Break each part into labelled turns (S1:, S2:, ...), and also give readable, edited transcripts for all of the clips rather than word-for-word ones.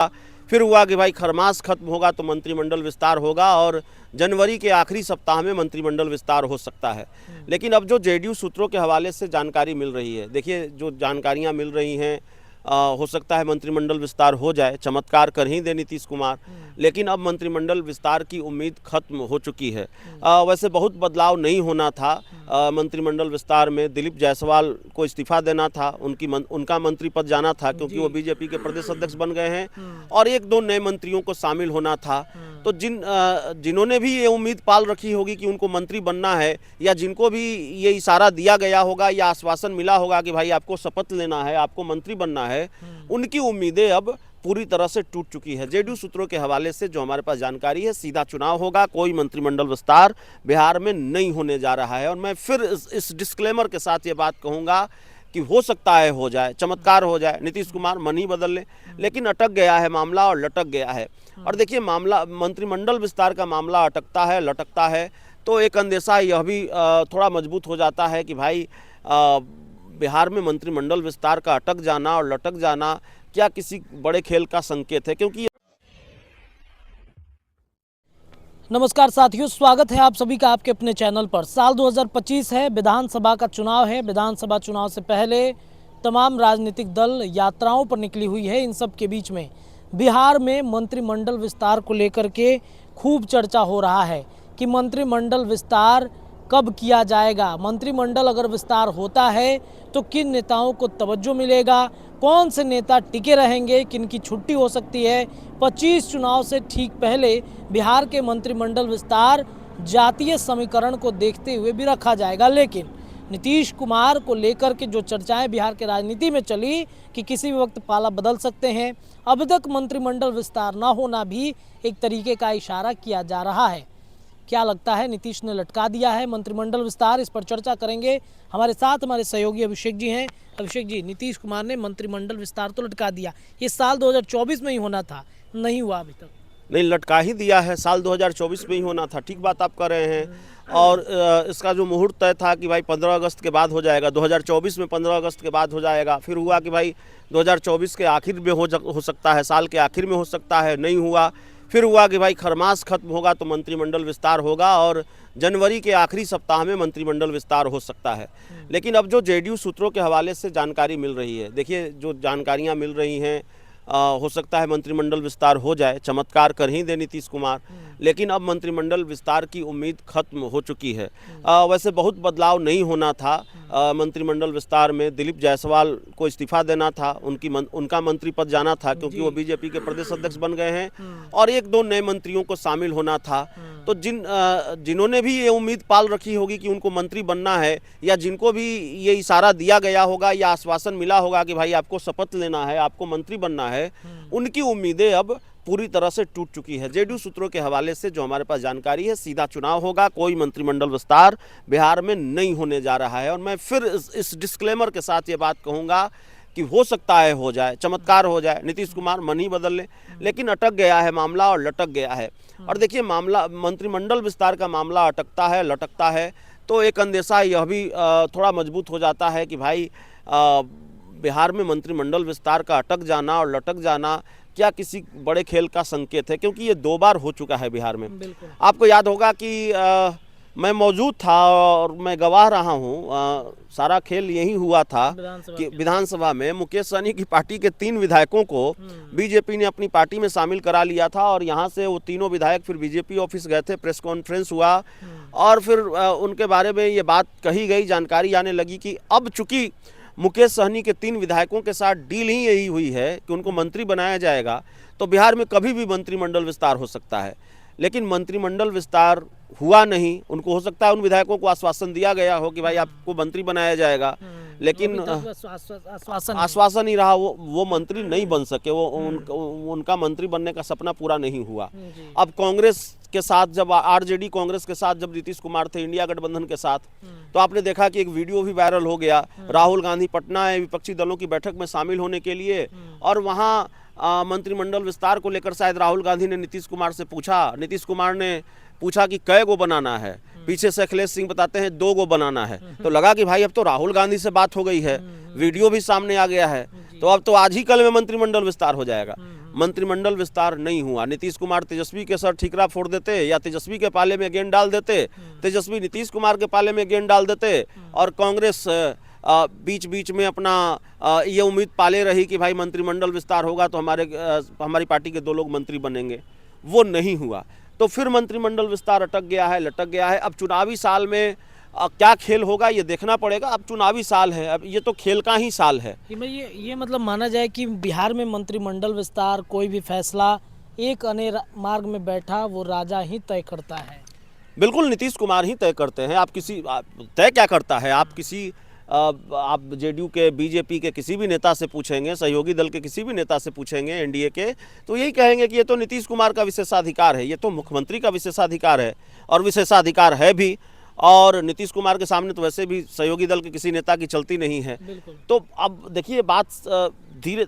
S1: फिर हुआ कि भाई खरमास खत्म होगा तो मंत्रिमंडल विस्तार होगा और जनवरी के आखिरी सप्ताह में मंत्रिमंडल विस्तार हो सकता है। लेकिन अब जो जेडीयू सूत्रों के हवाले से जानकारी मिल रही है, देखिए जो जानकारियां मिल रही हैं, हो सकता है मंत्रिमंडल विस्तार हो जाए, चमत्कार कर ही दे नीतीश कुमार। लेकिन अब मंत्रिमंडल विस्तार की उम्मीद खत्म हो चुकी है। वैसे बहुत बदलाव नहीं होना था मंत्रिमंडल विस्तार में। दिलीप जायसवाल को इस्तीफा देना था, उनका मंत्री पद जाना था क्योंकि वो बीजेपी के प्रदेश अध्यक्ष बन गए हैं, और एक दो नए मंत्रियों को शामिल होना था। तो जिन्होंने भी ये उम्मीद पाल रखी होगी कि उनको मंत्री बनना है, या जिनको भी ये इशारा दिया गया होगा या आश्वासन मिला होगा कि भाई आपको शपथ लेना है, आपको मंत्री बनना है, उनकी उम्मीदें अब पूरी तरह से टूट चुकी है। जेडीयू सूत्रों के हवाले से जो हमारे पास जानकारी है, सीधा चुनाव होगा, कोई मंत्रिमंडल विस्तार बिहार में नहीं होने जा रहा है। और मैं फिर इस डिस्क्लेमर के साथ ये बात कहूँगा कि हो सकता है हो जाए, चमत्कार हो जाए, नीतीश कुमार मन ही बदल ले, लेकिन अटक गया है मामला और लटक गया है। और देखिए, मामला मंत्रिमंडल विस्तार का मामला अटकता है, लटकता है, तो एक अंदेशा यह भी थोड़ा मजबूत हो जाता है कि भाई बिहार में मंत्रिमंडल विस्तार का अटक जाना और लटक जाना क्या किसी बड़े खेल का संकेत है? क्योंकि
S2: नमस्कार साथियों, स्वागत है आप सभी का आपके अपने चैनल पर। साल 2025 है, विधानसभा का चुनाव है। विधानसभा चुनाव से पहले तमाम राजनीतिक दल यात्राओं पर निकली हुई है। इन सब के बीच में बिहार में मंत्रिमंडल विस्तार को लेकर के खूब चर्चा हो रहा है कि मंत्रिमंडल विस्तार कब किया जाएगा, मंत्रिमंडल अगर विस्तार होता है तो किन नेताओं को तवज्जो मिलेगा, कौन से नेता टिके रहेंगे, किन की छुट्टी हो सकती है। 25 चुनाव से ठीक पहले बिहार के मंत्रिमंडल विस्तार जातीय समीकरण को देखते हुए भी रखा जाएगा। लेकिन नीतीश कुमार को लेकर के जो चर्चाएं बिहार के राजनीति में चली कि किसी भी वक्त पाला बदल सकते हैं, अब तक मंत्रिमंडल विस्तार न होना भी एक तरीके का इशारा किया जा रहा है। क्या लगता है, नीतीश ने लटका दिया है मंत्रिमंडल विस्तार? इस पर चर्चा करेंगे। हमारे साथ हमारे सहयोगी अभिषेक जी हैं। अभिषेक जी, नीतीश कुमार ने मंत्रिमंडल विस्तार तो लटका दिया, ये साल 2024 में ही होना था, नहीं हुआ अभी तक।
S1: नहीं, लटका ही दिया है, साल 2024 में ही होना था। ठीक बात आप कर रहे हैं। और इसका जो मुहूर्त तय था कि भाई 15 अगस्त के बाद हो जाएगा, 2024 में 15 अगस्त के बाद हो जाएगा। फिर हुआ कि भाई 2024 के आखिर में हो सकता है, साल के आखिर में हो सकता है, नहीं हुआ। फिर हुआ कि भाई खरमास खत्म होगा तो मंत्रिमंडल विस्तार होगा और जनवरी के आखिरी सप्ताह में मंत्रिमंडल विस्तार हो सकता है। लेकिन अब जो जेडीयू सूत्रों के हवाले से जानकारी मिल रही है, देखिए जो जानकारियां मिल रही हैं, हो सकता है मंत्रिमंडल विस्तार हो जाए, चमत्कार कर ही दे नीतीश कुमार। लेकिन अब मंत्रिमंडल विस्तार की उम्मीद खत्म हो चुकी है। वैसे बहुत बदलाव नहीं होना था मंत्रिमंडल विस्तार में। दिलीप जायसवाल को इस्तीफा देना था, उनका मंत्री पद जाना था क्योंकि वो बीजेपी के प्रदेश अध्यक्ष बन गए हैं, और एक दो नए मंत्रियों को शामिल होना था। तो जिन्होंने भी ये उम्मीद पाल रखी होगी कि उनको मंत्री बनना है, या जिनको भी ये इशारा दिया गया होगा या आश्वासन मिला होगा कि भाई आपको शपथ लेना है, आपको मंत्री बनना है, उनकी उम्मीदें अब पूरी तरह से टूट चुकी है। जेडीयू सूत्रों के हवाले से जो हमारे पास जानकारी है, सीधा चुनाव होगा, कोई मंत्रिमंडल विस्तार बिहार में नहीं होने जा रहा है। और मैं फिर इस डिस्क्लेमर के साथ ये बात कहूँगा कि हो सकता है हो जाए, चमत्कार हो जाए, नीतीश कुमार मन ही बदल ले, लेकिन अटक गया है मामला और लटक गया है। और देखिए, मामला मंत्रिमंडल विस्तार का मामला अटकता है, लटकता है, तो एक अंदेशा यह भी थोड़ा मजबूत हो जाता है कि भाई बिहार में मंत्रिमंडल विस्तार का अटक जाना और लटक जाना क्या किसी बड़े खेल का संकेत है? क्योंकि ये 2 बार हो चुका है बिहार में। आपको याद होगा कि मैं मौजूद था और मैं गवाह रहा हूँ, सारा खेल यही हुआ था कि विधानसभा में मुकेश सहनी की पार्टी के 3 विधायकों को बीजेपी ने अपनी पार्टी में शामिल करा लिया था, और यहाँ से वो तीनों विधायक फिर बीजेपी ऑफिस गए थे, प्रेस कॉन्फ्रेंस हुआ, और फिर उनके बारे में ये बात कही गई, जानकारी आने लगी कि अब चूंकि मुकेश सहनी के 3 विधायकों के साथ डील ही यही हुई है कि उनको मंत्री बनाया जाएगा, तो बिहार में कभी भी मंत्रिमंडल विस्तार हो सकता है। लेकिन मंत्रिमंडल विस्तार हुआ नहीं। उनको हो सकता है उन विधायकों को आश्वासन दिया गया हो कि भाई आपको मंत्री बनाया जाएगा, लेकिन आश्वासन ही रहा, वो मंत्री नहीं बन सके, उनका मंत्री बनने का सपना पूरा नहीं हुआ। अब कांग्रेस के साथ जब आरजेडी कांग्रेस के साथ जब नीतीश कुमार थे इंडिया गठबंधन के साथ, तो आपने देखा कि एक वीडियो भी वायरल हो गया, राहुल गांधी पटना आए विपक्षी दलों की बैठक में शामिल होने के लिए, और वहाँ मंत्रिमंडल विस्तार को लेकर शायद राहुल गांधी ने नीतीश कुमार से पूछा, नीतीश कुमार ने पूछा कि कै गो बनाना है, पीछे से अखिलेश सिंह बताते हैं 2 गो बनाना है। तो लगा कि भाई अब तो राहुल गांधी से बात हो गई है, वीडियो भी सामने आ गया है, तो अब तो आज ही कल में मंत्रिमंडल विस्तार हो जाएगा। मंत्रिमंडल विस्तार नहीं हुआ। नीतीश कुमार तेजस्वी के सर ठीकरा फोड़ देते या तेजस्वी के पाले में गेंद डाल देते, तेजस्वी नीतीश कुमार के पाले में गेंद डाल देते, और कांग्रेस बीच बीच में अपना ये उम्मीद पाले रही कि भाई मंत्रिमंडल विस्तार होगा तो हमारी पार्टी के 2 लोग मंत्री बनेंगे। वो नहीं हुआ, तो फिर मंत्रिमंडल विस्तार अटक गया है, लटक गया है। अब चुनावी साल में क्या खेल होगा ये देखना पड़ेगा। अब चुनावी साल है, अब ये तो खेल का ही साल है।
S2: ये मतलब माना जाए कि बिहार में मंत्रिमंडल विस्तार कोई भी फैसला एक अने मार्ग में बैठा वो राजा ही तय करता है।
S1: बिल्कुल, नीतीश कुमार ही तय करते हैं। तय क्या करता है, आप जेडीयू के, बीजेपी के किसी भी नेता से पूछेंगे, सहयोगी दल के किसी भी नेता से पूछेंगे, एनडीए के, तो यही कहेंगे कि ये तो नीतीश कुमार का विशेषाधिकार है, ये तो मुख्यमंत्री का विशेषाधिकार है, और विशेषाधिकार है भी। और नीतीश कुमार के सामने तो वैसे भी सहयोगी दल के किसी नेता की चलती नहीं है। तो अब देखिए,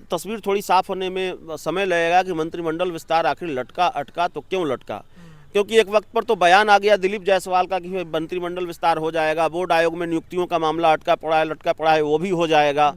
S1: तस्वीर थोड़ी साफ होने में समय लगेगा कि मंत्रिमंडल विस्तार आखिर लटका अटका तो क्यों लटका। क्योंकि एक वक्त पर तो बयान आ गया दिलीप जायसवाल का कि मंत्रिमंडल विस्तार हो जाएगा, बोर्ड आयोग में नियुक्तियों का मामला लटका पड़ा है, वो भी हो जाएगा।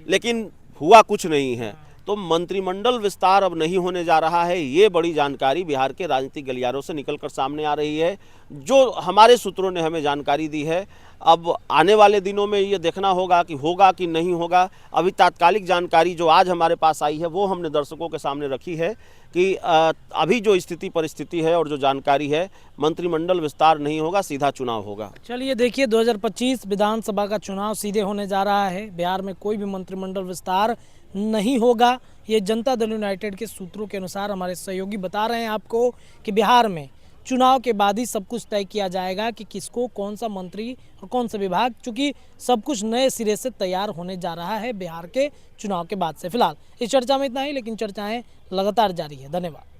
S1: लेकिन हुआ कुछ नहीं है। तो मंत्रिमंडल विस्तार अब नहीं होने जा रहा है, ये बड़ी जानकारी बिहार के राजनीतिक गलियारों से निकलकर सामने आ रही है, जो हमारे सूत्रों ने हमें जानकारी दी है। अब आने वाले दिनों में ये देखना होगा कि नहीं होगा। अभी तात्कालिक जानकारी जो आज हमारे पास आई है वो हमने दर्शकों के सामने रखी है कि अभी जो स्थिति परिस्थिति है और जो जानकारी है, मंत्रिमंडल विस्तार नहीं होगा, सीधा चुनाव होगा।
S2: चलिए देखिए, 2025 विधानसभा का चुनाव सीधे होने जा रहा है। बिहार में कोई भी मंत्रिमंडल विस्तार नहीं होगा। ये जनता दल यूनाइटेड के सूत्रों के अनुसार हमारे सहयोगी बता रहे हैं आपको कि बिहार में चुनाव के बाद ही सब कुछ तय किया जाएगा कि किसको कौन सा मंत्री और कौन सा विभाग, क्योंकि सब कुछ नए सिरे से तैयार होने जा रहा है बिहार के चुनाव के बाद से। फिलहाल इस चर्चा में इतना ही, लेकिन चर्चाएं लगातार जारी है। धन्यवाद।